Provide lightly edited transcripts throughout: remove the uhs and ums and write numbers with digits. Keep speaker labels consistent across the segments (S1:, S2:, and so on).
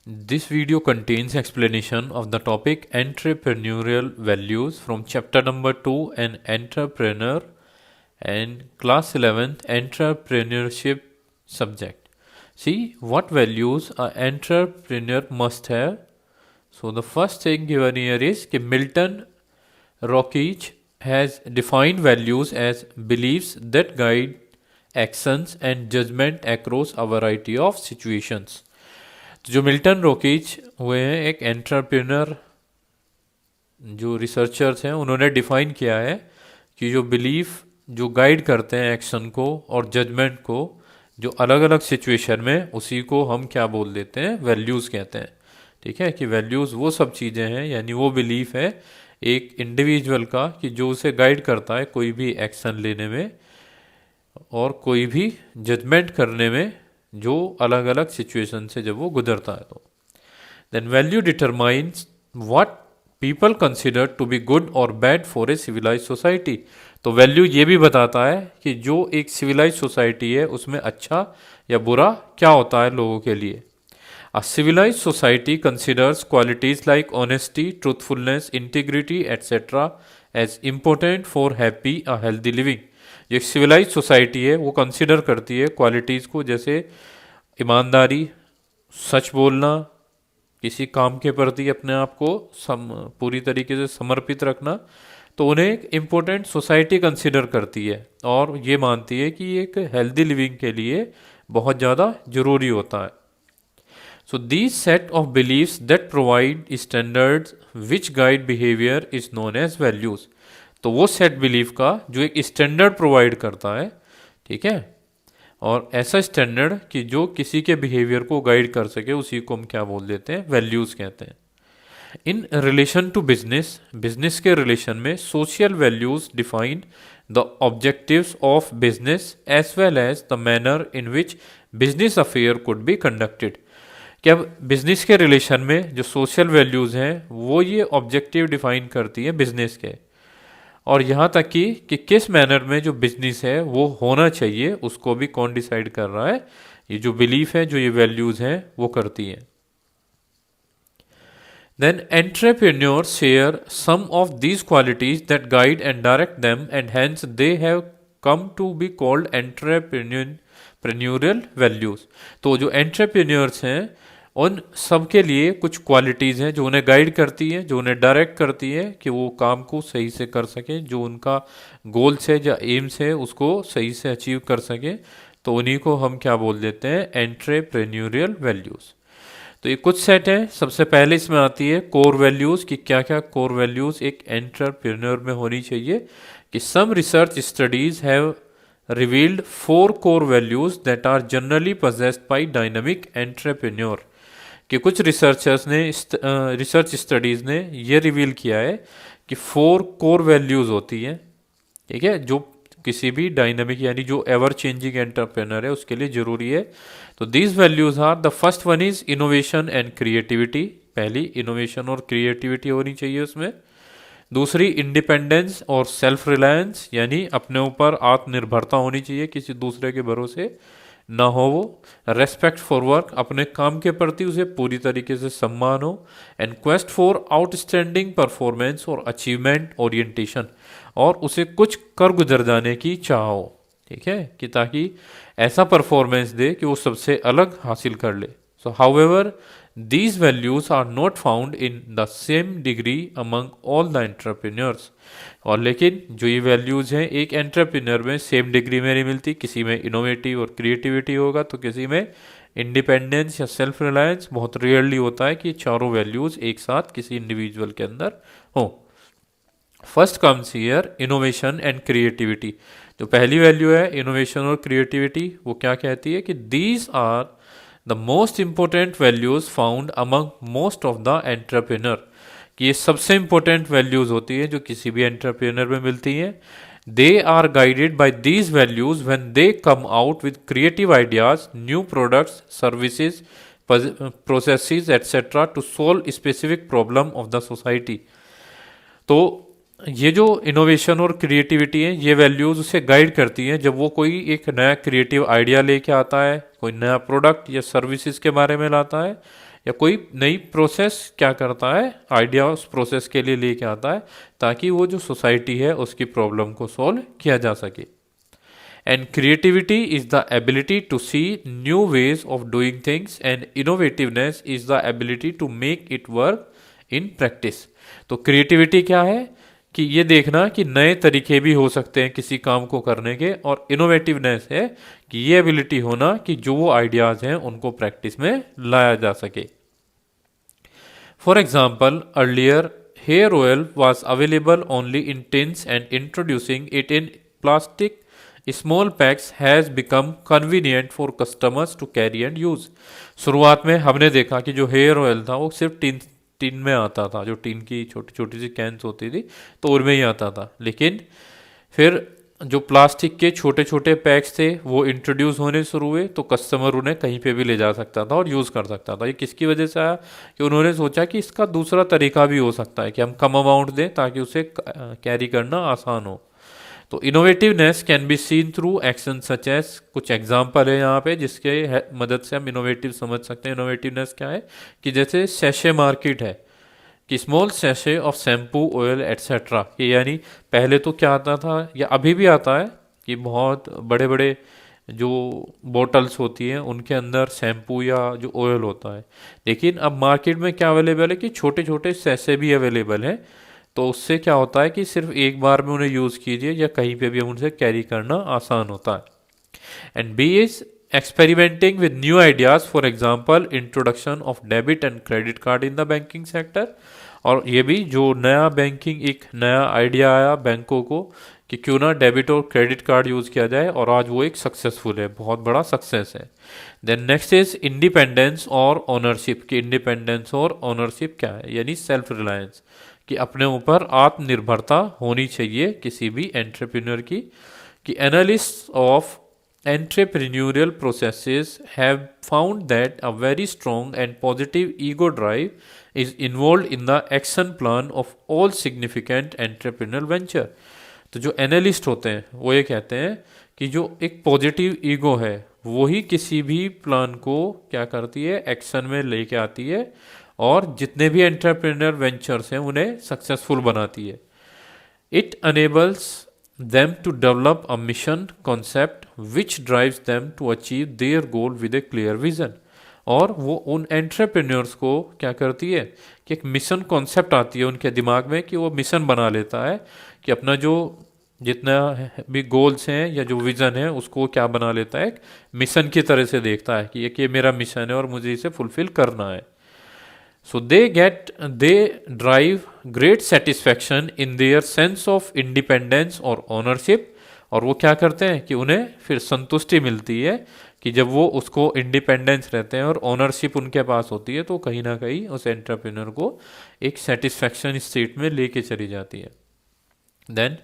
S1: This video contains explanation of the topic entrepreneurial values from chapter number 2 and entrepreneur and class 11th entrepreneurship subject. See what values an entrepreneur must have. So the first thing given here is that Milton Rockich has defined values as beliefs that guide actions and judgment across a variety of situations. तो जो Milton रोकिच हुए हैं एक entrepreneur जो researchers हैं उन्होंने define किया है कि जो बिलीफ जो गाइड करते हैं एक्शन को और जजमेंट को जो अलग अलग सिचुएशन में उसी को हम क्या बोल देते हैं वैल्यूज़ कहते हैं। ठीक है कि वैल्यूज़ वो सब चीज़ें हैं यानी वो बिलीफ है एक इंडिविजुअल का कि जो उसे गाइड करता है कोई भी एक्शन लेने में और कोई भी जजमेंट करने में जो अलग अलग सिचुएशन से जब वो गुजरता है तो then value determines what people consider to be good और bad for a civilise society. तो वैल्यू ये भी बताता है कि जो एक सिविलाइज सोसाइटी है उसमें अच्छा या बुरा क्या होता है लोगों के लिए। A civilized society considers qualities like honesty, truthfulness, integrity, etc. as important for happy, a healthy living. जो एक सिविलाइज सोसाइटी है वो कंसिडर करती है क्वालिटीज़ को जैसे ईमानदारी, सच बोलना, किसी काम के प्रति अपने आप को पूरी तरीके से समर्पित रखना, तो उन्हें एक इम्पोर्टेंट सोसाइटी कंसिडर करती है और ये मानती है कि एक हेल्दी लिविंग के लिए बहुत ज़्यादा ज़रूरी होता है। So these set of beliefs that provide standards which guide behavior is known as values. तो वो सेट बिलीफ का जो एक स्टैंडर्ड प्रोवाइड करता है, ठीक है, और ऐसा स्टैंडर्ड कि जो किसी के बिहेवियर को गाइड कर सके उसी को हम क्या बोल देते हैं वैल्यूज़ कहते हैं। In relation to business, business के रिलेशन में social values define the objectives of business as well as the manner in which business affair could be conducted. कि अब बिजनेस के रिलेशन में जो सोशल वैल्यूज़ हैं वो ये ऑब्जेक्टिव डिफाइन करती है बिजनेस के, और यहाँ तक कि किस मैनर में जो बिजनेस है वो होना चाहिए उसको भी कौन डिसाइड कर रहा है, ये जो बिलीफ है जो ये वैल्यूज़ हैं वो करती हैं। Then entrepreneurs share some of these qualities that guide and direct them and hence they have come to be called entrepreneurial values. तो जो एंटरप्रेन्योर्स हैं उन सब के लिए कुछ क्वालिटीज़ हैं जो उन्हें गाइड करती हैं, जो उन्हें डायरेक्ट करती है कि वो काम को सही से कर सकें, जो उनका गोल्स है या एम्स है उसको सही से अचीव कर सकें, तो उन्हीं को हम क्या बोल देते हैं एंटरप्रेन्योरियल वैल्यूज़। तो ये कुछ सेट है। सबसे पहले इसमें आती है कोर वैल्यूज़ कि क्या क्या कोर वैल्यूज़ एक एंटरप्रेन्योर में होनी चाहिए। कि some research studies have revealed 4 core values that are generally possessed by dynamic entrepreneur. कि कुछ रिसर्चर्स ने रिसर्च स्टडीज़ ने ये रिवील किया है कि 4 कोर वैल्यूज़ होती हैं, ठीक है, जो किसी भी डायनामिक यानी जो एवर चेंजिंग एंटरप्रेनर है उसके लिए ज़रूरी है। तो these values are the first one is innovation and creativity. पहली इनोवेशन और क्रिएटिविटी होनी चाहिए उसमें। दूसरी इंडिपेंडेंस और सेल्फ रिलायंस यानी अपने ऊपर आत्मनिर्भरता होनी चाहिए, किसी दूसरे के भरोसे ना हो वो। रेस्पेक्ट फॉर वर्क, अपने काम के प्रति उसे पूरी तरीके से सम्मान हो। And quest for outstanding performance और अचीवमेंट ओरिएंटेशन, और उसे कुछ कर गुजर जाने की चाह हो, ठीक है, कि ताकि ऐसा परफॉर्मेंस दे कि वो सबसे अलग हासिल कर ले। सो however these values are not found in the same degree among all the entrepreneurs। और लेकिन जो ये वैल्यूज़ हैं एक एंटरप्रेन्योर में सेम डिग्री में नहीं मिलती। किसी में इनोवेटिव और क्रिएटिविटी होगा तो किसी में इंडिपेंडेंस या सेल्फ रिलायंस। बहुत रेयरली होता है कि चारों वैल्यूज़ एक साथ किसी इंडिविजुअल के अंदर हो। First comes here innovation and creativity. जो पहली वैल्यू है इनोवेशन और क्रिएटिविटी वो क्या कहती है कि these are the most important values found among most of the entrepreneur. कि ये सबसे इंपॉर्टेंट वैल्यूज़ होती हैं जो किसी भी एंटरप्रेन्योर में मिलती हैं। They are guided by these values when they come out with creative ideas, new products, services, processes etcetera to solve specific problem of the society. तो ये जो इनोवेशन और क्रिएटिविटी है ये वैल्यूज़ उसे गाइड करती हैं जब वो कोई एक नया क्रिएटिव आइडिया लेके आता है, कोई नया प्रोडक्ट या सर्विसेज के बारे में लाता है, या कोई नई प्रोसेस क्या करता है, आइडिया उस प्रोसेस के लिए लेके आता है ताकि वो जो सोसाइटी है उसकी प्रॉब्लम को सॉल्व किया जा सके। And creativity is the ability to see new ways of doing things and innovativeness is the ability to make it work in practice. तो क्रिएटिविटी क्या है कि ये देखना कि नए तरीके भी हो सकते हैं किसी काम को करने के, और इनोवेटिवनेस है कि ये एबिलिटी होना कि जो वो आइडियाज हैं उनको प्रैक्टिस में लाया जा सके। For example, earlier hair oil was available only in tins and introducing it in plastic small packs has become convenient for customers to carry and use. शुरुआत में हमने देखा कि जो हेयर ऑयल था वो सिर्फ टिन में आता था, जो टिन की छोटी छोटी सी कैंस होती थी तो उनमें ही आता था। लेकिन फिर जो प्लास्टिक के छोटे छोटे पैक्स थे वो इंट्रोड्यूस होने शुरू हुए, तो कस्टमर उन्हें कहीं पे भी ले जा सकता था और यूज़ कर सकता था। ये किसकी वजह से आया कि उन्होंने सोचा कि इसका दूसरा तरीका भी हो सकता है कि हम कम अमाउंट दें ताकि उसे कैरी करना आसान हो। तो innovativeness can be seen through action such as, कुछ एग्जांपल है यहाँ पे जिसके मदद से हम इनोवेटिव समझ सकते हैं। इनोवेटिवनेस क्या है कि जैसे सैशे मार्केट है कि small sachet of shampoo oil etcetera, ये यानी पहले तो क्या आता था या अभी भी आता है कि बहुत बड़े बड़े जो बोटल्स होती हैं उनके अंदर शैम्पू या जो ऑयल होता है, लेकिन अब मार्केट में क्या अवेलेबल है कि छोटे छोटे सैशे भी अवेलेबल हैं। तो उससे क्या होता है कि सिर्फ एक बार में उन्हें यूज़ कीजिए या कहीं पे भी हम उनसे कैरी करना आसान होता है। And B is experimenting with new ideas, for example introduction of debit and credit card in the banking sector. और ये भी जो नया बैंकिंग एक नया आइडिया आया बैंकों को कि क्यों ना डेबिट और क्रेडिट कार्ड यूज़ किया जाए, और आज वो एक सक्सेसफुल है, बहुत बड़ा सक्सेस है। देन नेक्स्ट इज इंडिपेंडेंस और ओनरशिप, कि इंडिपेंडेंस और ओनरशिप क्या है, यानी सेल्फ रिलायंस, कि अपने ऊपर आत्मनिर्भरता होनी चाहिए किसी भी एंटरप्रेन्योर की। कि analyst of entrepreneurial processes have found that a very strong and positive ego drive is involved in the action plan of all significant entrepreneurial venture। तो जो एनालिस्ट होते हैं वो ये कहते हैं कि जो एक पॉजिटिव ईगो है वही किसी भी प्लान को क्या करती है, एक्शन में लेके आती है, और जितने भी एंटरप्रेन्योर वेंचर्स हैं उन्हें सक्सेसफुल बनाती है। It enables them to develop a mission concept which drives them to achieve their goal with a clear vision। और वो उन एंटरप्रेन्योर्स को क्या करती है कि एक मिशन कॉन्सेप्ट आती है उनके दिमाग में, कि वो मिशन बना लेता है कि अपना जो जितना भी गोल्स हैं या जो विज़न है उसको क्या बना लेता है, एक मिशन की तरह से देखता है कि ये मेरा मिशन है और मुझे इसे फुलफिल करना है। So they drive great satisfaction in their sense of independence और ownership। और वो क्या करते हैं कि उन्हें फिर संतुष्टि मिलती है कि जब वो उसको इंडिपेंडेंस रहते हैं और ओनरशिप उनके पास होती है, तो कहीं ना कहीं उस एंटरप्रेन्योर को एक सेटिस्फैक्शन स्टेट में लेके चली जाती है। Then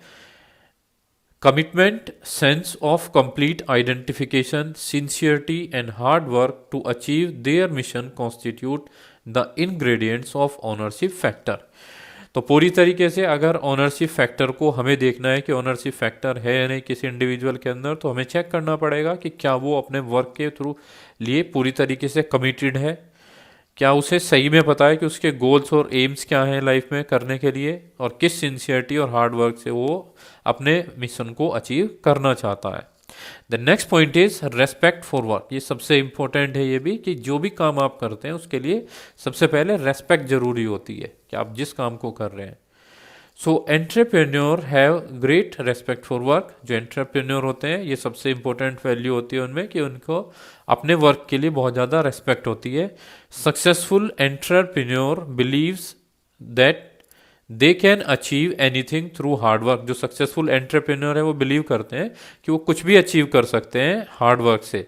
S1: commitment, sense of complete identification, sincerity and hard work to achieve their mission constitute the ingredients of ownership factor. तो पूरी तरीके से अगर ओनरशिप फैक्टर को हमें देखना है कि ओनरशिप फैक्टर है या नहीं किसी इंडिविजुअल के अंदर, तो हमें चेक करना पड़ेगा कि क्या वो अपने वर्क के थ्रू लिए पूरी तरीके से कमिटेड है, क्या उसे सही में पता है कि उसके गोल्स और एम्स क्या हैं लाइफ में करने के लिए, और किस सिंसियरिटी और हार्ड वर्क से वो अपने मिशन को अचीव करना चाहता है। The next point is respect for work. ये सबसे इंपॉर्टेंट है ये भी कि जो भी काम आप करते हैं उसके लिए सबसे पहले रेस्पेक्ट जरूरी होती है कि आप जिस काम को कर रहे हैं। So entrepreneur have great respect for work. जो एंटरप्रेन्योर होते हैं ये सबसे इंपॉर्टेंट वैल्यू होती है उनमें कि उनको अपने वर्क के लिए बहुत ज़्यादा रेस्पेक्ट होती है। Successful entrepreneur believes that they can achieve anything through hard work. जो सक्सेसफुल एंटरप्रेन्योर है वो बिलीव करते हैं कि वो कुछ भी अचीव कर सकते हैं हार्ड वर्क से।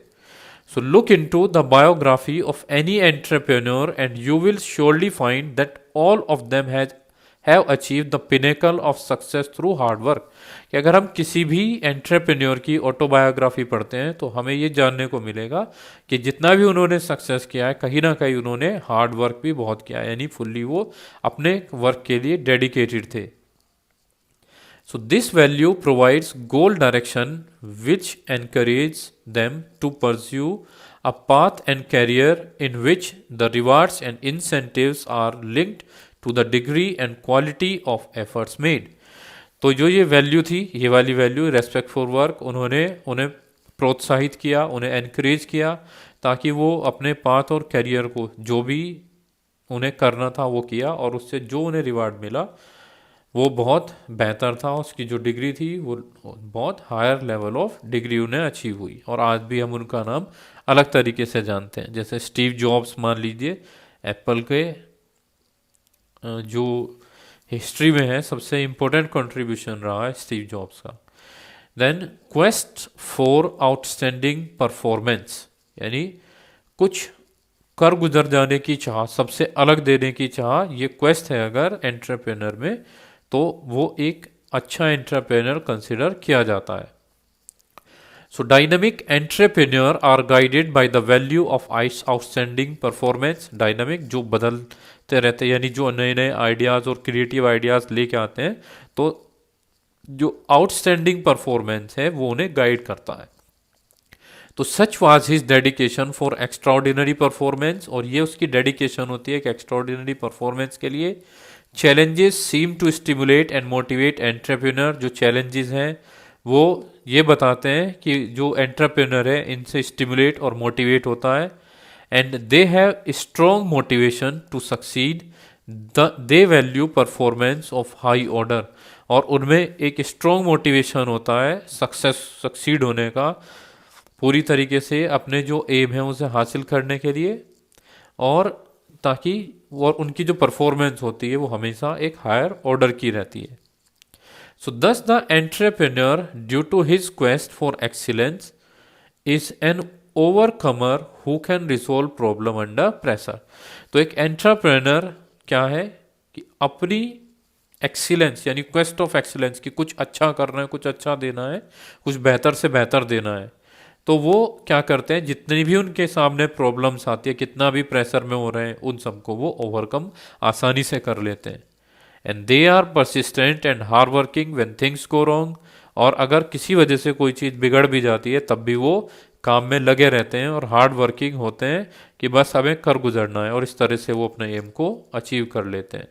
S1: So look into the biography of any entrepreneur and you will surely find that all of them have achieve the pinnacle of success through hard work. कि अगर हम किसी भी एंटरप्रेन्योर की ऑटोबायोग्राफी पढ़ते हैं तो हमें ये जानने को मिलेगा कि जितना भी उन्होंने सक्सेस किया है कहीं ना कहीं उन्होंने हार्ड वर्क भी बहुत किया है, यानी फुल्ली वो अपने वर्क के लिए डेडिकेटेड थे। So this value provides goal direction which encourage them to pursue a path and career in which the rewards and incentives are linked to the degree and quality of efforts made. तो जो ये value थी, ये वाली value respect for work, उन्होंने उन्हें प्रोत्साहित किया, उन्हें एनकरेज किया ताकि वो अपने पाथ और करियर को जो भी उन्हें करना था वो किया, और उससे जो उन्हें रिवार्ड मिला वो बहुत बेहतर था। उसकी जो डिग्री थी वो बहुत हायर लेवल ऑफ डिग्री उन्हें अचीव हुई, और आज भी हम उनका नाम अलग तरीके से जानते हैं। जैसे स्टीव जॉब्स मान लीजिए, एप्पल के जो हिस्ट्री में है सबसे इम्पोर्टेंट कंट्रीब्यूशन रहा है स्टीव जॉब्स का। Then quest for outstanding performance, यानी कुछ कर गुजर जाने की चाह, सबसे अलग देने की चाह, ये क्वेस्ट है अगर एंटरप्रेन्योर में, तो वो एक अच्छा एंटरप्रेन्योर कंसिडर किया जाता है। So dynamic entrepreneur are guided by the value of outstanding performance. Dynamic जो बदलते रहते हैं, यानी जो नए नए आइडियाज़ और क्रिएटिव आइडियाज़ लेके आते हैं, तो जो आउटस्टैंडिंग परफॉर्मेंस है वो उन्हें गाइड करता है। तो such was his dedication for extraordinary performance, और ये उसकी डेडिकेशन होती है कि एक्स्ट्राऑर्डिनरी परफॉर्मेंस के लिए। Challenges seem to stimulate and motivate entrepreneur, जो चैलेंजेस हैं वो ये बताते हैं कि जो एंटरप्रेन्योर है इनसे स्टिमुलेट और मोटिवेट होता है। And they have strong motivation to succeed, they value performance of high order, और उनमें एक स्ट्रॉन्ग मोटिवेशन होता है सक्सीड होने का, पूरी तरीके से अपने जो एम है उसे हासिल करने के लिए, और ताकि और उनकी जो परफॉर्मेंस होती है वो हमेशा एक हायर ऑर्डर की रहती है। So thus the entrepreneur due to his quest for excellence is an overcomer who can resolve problem under pressure. तो एक एंटरप्रेन्योर क्या है कि अपनी एक्सीलेंस यानी क्वेस्ट ऑफ एक्सीलेंस की कुछ अच्छा करना है, कुछ अच्छा देना है, कुछ बेहतर से बेहतर देना है, तो वो क्या करते हैं, जितनी भी उनके सामने प्रॉब्लम्स आती है, कितना भी प्रेशर में हो रहे हैं, उन सबको वो ओवरकम आसानी से कर लेते हैं। And they are persistent and hard working when things go wrong, और अगर किसी वजह से कोई चीज़ बिगड़ भी जाती है तब भी वो काम में लगे रहते हैं और हार्ड वर्किंग होते हैं कि बस हमें कर गुजरना है, और इस तरह से वो अपने एम को अचीव कर लेते हैं।